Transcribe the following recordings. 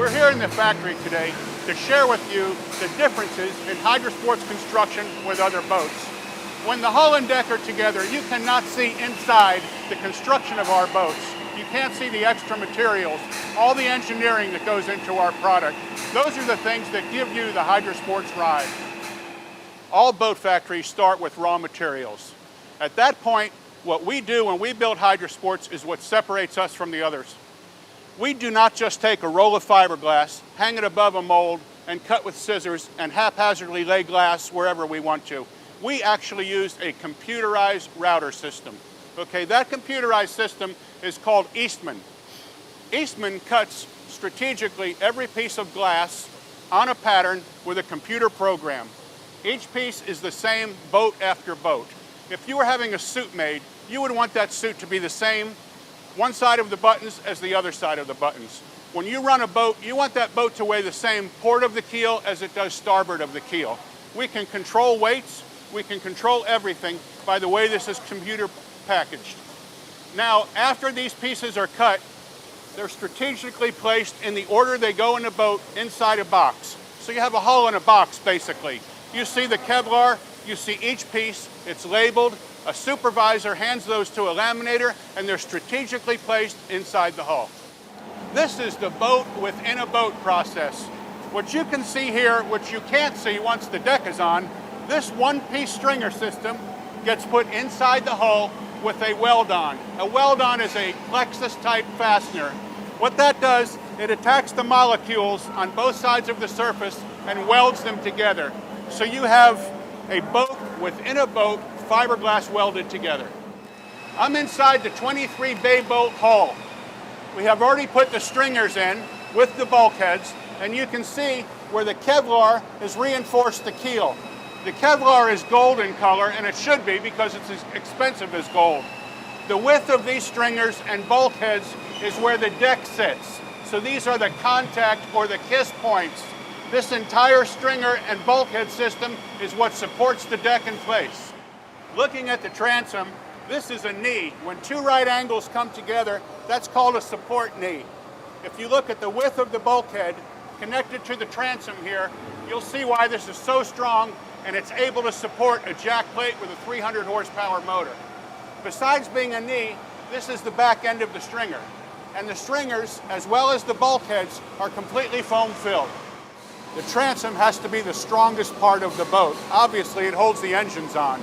We're here in the factory today to share with you the differences in Hydra-Sports construction with other boats. When the hull and deck are together, you cannot see inside the construction of our boats. You can't see the extra materials, all the engineering that goes into our product. Those are the things that give you the Hydra-Sports ride. All boat factories start with raw materials. At that point, what we do when we build Hydra-Sports is what separates us from the others. We do not just take a roll of fiberglass, hang it above a mold, and cut with scissors and haphazardly lay glass wherever we want to. We actually use a computerized router system. Okay, that computerized system is called Eastman. Eastman cuts strategically every piece of glass on a pattern with a computer program. Each piece is the same boat after boat. If you were having a suit made, you would want that suit to be the same one side of the buttons as the other side of the buttons. When you run a boat, you want that boat to weigh the same port of the keel as it does starboard of the keel. We can control weights, we can control everything by the way this is computer packaged. Now, after these pieces are cut, they're strategically placed in the order they go in the boat inside a box. So you have a hull in a box, basically. You see the Kevlar, you see each piece, it's labeled. A supervisor hands those to a laminator, and they're strategically placed inside the hull. This is the boat within a boat process. What you can see here, which you can't see once the deck is on, this one-piece stringer system gets put inside the hull with a weld-on. A weld-on is a plexus-type fastener. What that does, it attacks the molecules on both sides of the surface and welds them together. So you have a boat within a boat, fiberglass welded together. I'm inside the 23 bay boat hull. We have already put the stringers in with the bulkheads, and you can see where the Kevlar has reinforced the keel. The Kevlar is gold in color, and it should be because it's as expensive as gold. The width of these stringers and bulkheads is where the deck sits. So these are the contact or the kiss points. This entire stringer and bulkhead system is what supports the deck in place. Looking at the transom, this is a knee. When two right angles come together, that's called a support knee. If you look at the width of the bulkhead connected to the transom here, you'll see why this is so strong, and it's able to support a jack plate with a 300 horsepower motor. Besides being a knee, this is the back end of the stringer. And the stringers, as well as the bulkheads, are completely foam filled. The transom has to be the strongest part of the boat. Obviously, it holds the engines on.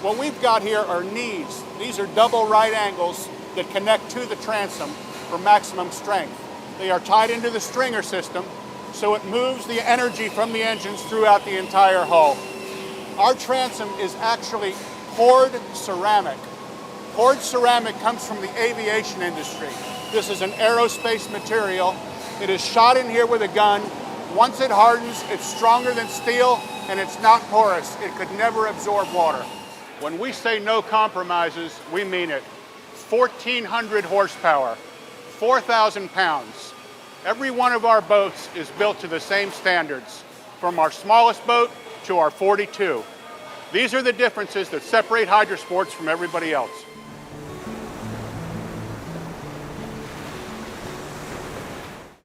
What we've got here are knees. These are double right angles that connect to the transom for maximum strength. They are tied into the stringer system, so it moves the energy from the engines throughout the entire hull. Our transom is actually poured ceramic. Poured ceramic comes from the aviation industry. This is an aerospace material. It is shot in here with a gun. Once it hardens, it's stronger than steel, and it's not porous. It could never absorb water. When we say no compromises, we mean it. 1,400 horsepower, 4,000 pounds. Every one of our boats is built to the same standards, from our smallest boat to our 42. These are the differences that separate Hydra-Sports from everybody else.